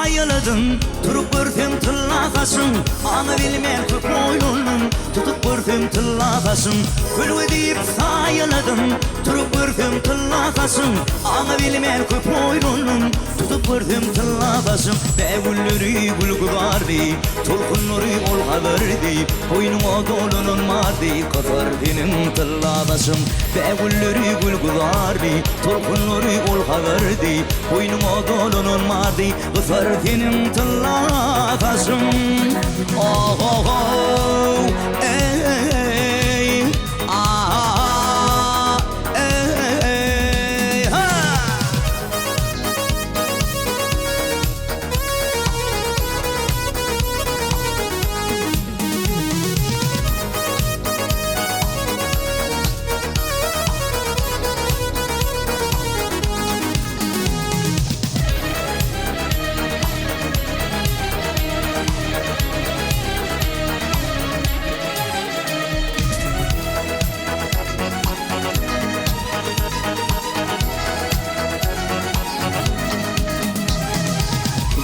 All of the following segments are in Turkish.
sayıladın turup görsem tıllasasın ana bilmen köp oyunun tutup görsem tıllasasın gül deyip sayıladın turup görsem tıllasasın ana bilmen köp oyunun tutup görsem tıllasasın begülleri gül güvardı tolkunları ol haberdi boynuma dolunulmadı kadar benim tıllasasın begülleri gül güvardı tolkunları ol haberdi boynuma dolunulmadı kadar benim tıllasasın oh oh oh ey ah ey ha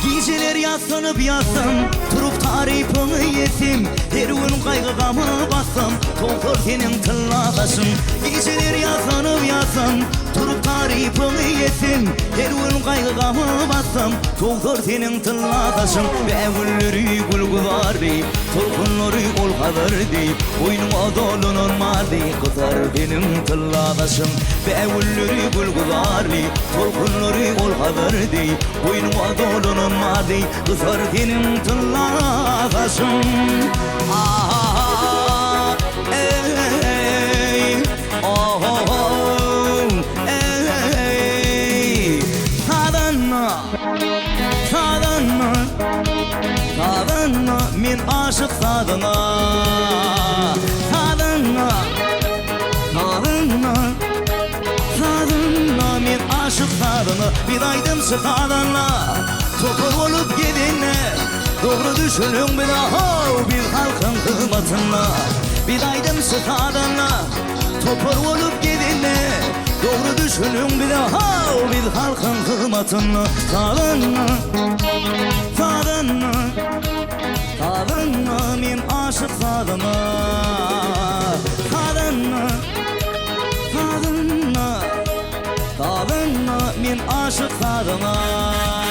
Geceler yaslanıp yatsam turup tarifini yesim her gün kaygı gamı bassam tolkur senin tıllasasın geceler yaslanıp yatsam turup tarifini yesim her gün kaygı gamı bassam tolkur senin tıllasasın begülleri gül güvardı tolkunları ol haberdi boynuma dolunulmadı kızar benim tıllasasın begülleri gül güvardı tolkunları ol haberdi boynuma dolunulmadı kızar benim tıllasasın ah ey oh oh oh ey sadanna sadanna sadanna men aşık sadana sadanna sadanna sadanna men aşık sadana bir aydım sıkadanla topur olup gidinle doğru düşünün bir daha bir halkın kıymatına bir aydım sıkadanla topur olup gidinle doğru düşünün bir daha bir halkın kıymatına sadanna sadanna sadanna men aşık sadana sadanna sadanna sadanna men aşık sadana